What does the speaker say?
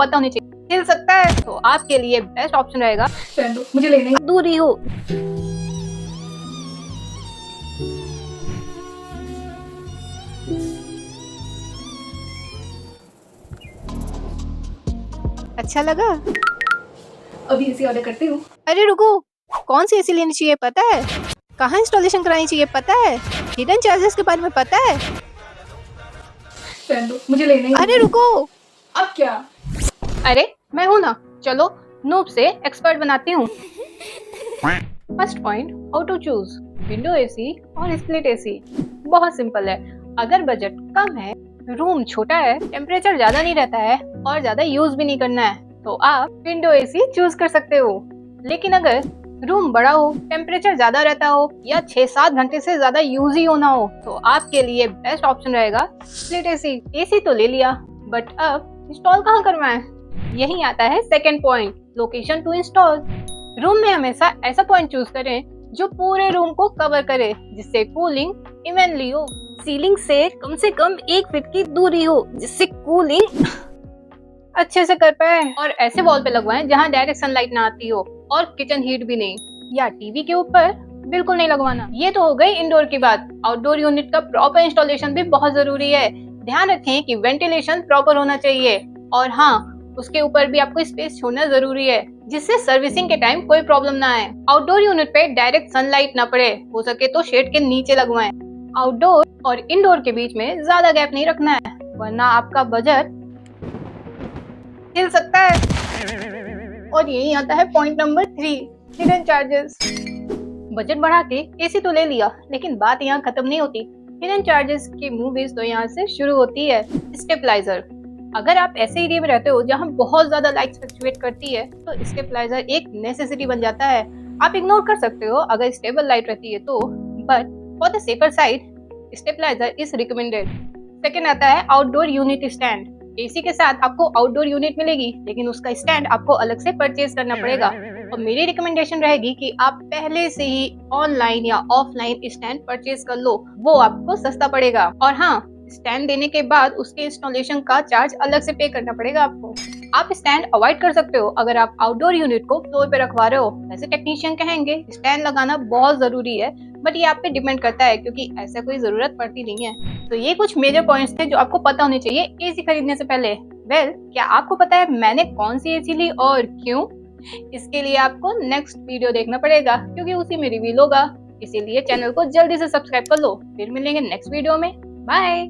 पता होनी चाहिए हिल सकता है, तो आपके लिए बेस्ट ऑप्शन रहेगा मुझे लेना ही दूरी हो। अच्छा लगा? अभी एसी ऑर्डर करती हूँ। अरे रुको, कौन सी एसी लेनी चाहिए पता है? कहाँ इंस्टॉलेशन करानी चाहिए पता है? हिडन चार्जेस के बारे में पता है? मुझे लेना ही अरे रुको, अब क्या? अरे मैं हूँ ना, चलो नूब से एक्सपर्ट बनाती हूँ। First point, how to choose window AC और स्प्लिट एसी। बहुत सिंपल है। अगर बजट कम है, रूम छोटा है, टेम्परेचर ज्यादा नहीं रहता है और ज्यादा यूज भी नहीं करना है, तो आप विंडो एसी चूज कर सकते हो। लेकिन अगर रूम बड़ा हो, टेम्परेचर ज्यादा रहता हो या 6-7 घंटे से ज्यादा यूज ही होना हो, तो आपके लिए बेस्ट ऑप्शन रहेगा स्प्लिट एसी। एसी तो ले लिया, बट अब इंस्टॉल कहाँ करवाएं? यही आता है second point, location to install. Room में हमेशा ऐसा पॉइंट चूज करें जो पूरे रूम को कवर करे, जिससे कूलिंग इवनली हो। सीलिंग से कम 1 फीट की दूरी हो, जिससे कूलिंग अच्छे से कर पाए। और ऐसे वॉल पे लगवाएं जहां डायरेक्ट सनलाइट ना आती हो और किचन हीट भी नहीं, या टीवी के ऊपर बिल्कुल नहीं लगवाना। ये तो हो गई इंडोर की बात। आउटडोर यूनिट का प्रॉपर इंस्टॉलेशन भी बहुत जरूरी है। ध्यान रखें कि वेंटिलेशन प्रॉपर होना चाहिए, और हाँ, उसके ऊपर भी आपको स्पेस छोड़ना जरूरी है, जिससे सर्विसिंग के टाइम कोई प्रॉब्लम ना आए। आउटडोर यूनिट पे डायरेक्ट सनलाइट ना पड़े, हो सके तो शेड के नीचे लगवाएं। आउटडोर और इंडोर के बीच में ज्यादा गैप नहीं रखना है, वरना आपका बजट हिल सकता है। और यही आता है point number 3, hidden charges. Budget बढ़ा के एसी तो ले लिया, लेकिन बात यहाँ खत्म नहीं होती। हिडन चार्जेस की मूवीज तो यहाँ से शुरू होती है। स्टेबलाइजर। अगर आप ऐसे एरिया में रहते हो जहाँ बहुत ज्यादा लाइट फ्लक्चुएट करती है, तो स्टेबलाइजर एक नेसेसिटी बन जाता है। आप इग्नोर कर सकते हो अगर स्टेबल लाइट रहती है तो, but for the safer side stabiliser is recommended. Second आता है आउटडोर यूनिट स्टैंड। एसी के साथ आपको आउटडोर यूनिट मिलेगी, लेकिन उसका स्टैंड आपको अलग से परचेज करना पड़ेगा। और मेरी रिकमेंडेशन रहेगी कि आप पहले से ही ऑनलाइन या ऑफलाइन स्टैंड परचेज कर लो, वो आपको सस्ता पड़ेगा। और हाँ, स्टैंड देने के बाद उसके इंस्टॉलेशन का चार्ज अलग से पे करना पड़ेगा आपको। आप स्टैंड अवॉइड कर सकते हो अगर आप आउटडोर यूनिट को फ्लोर पे रखवा रहे हो। वैसे टेक्नीशियन कहेंगे स्टैंड लगाना बहुत जरूरी है, बट ये आप पे डिपेंड करता है, क्योंकि ऐसा कोई जरूरत पड़ती नहीं है। तो ये कुछ मेजर पॉइंट्स थे जो आपको पता होने चाहिए एसी खरीदने से पहले। क्या आपको पता है मैंने कौन सी एसी ली और क्यों? इसके लिए आपको नेक्स्ट वीडियो देखना पड़ेगा, क्योंकि उसी में रिवील होगा। इसीलिए चैनल को जल्दी से सब्सक्राइब कर लो। फिर मिलेंगे नेक्स्ट वीडियो में। बाय।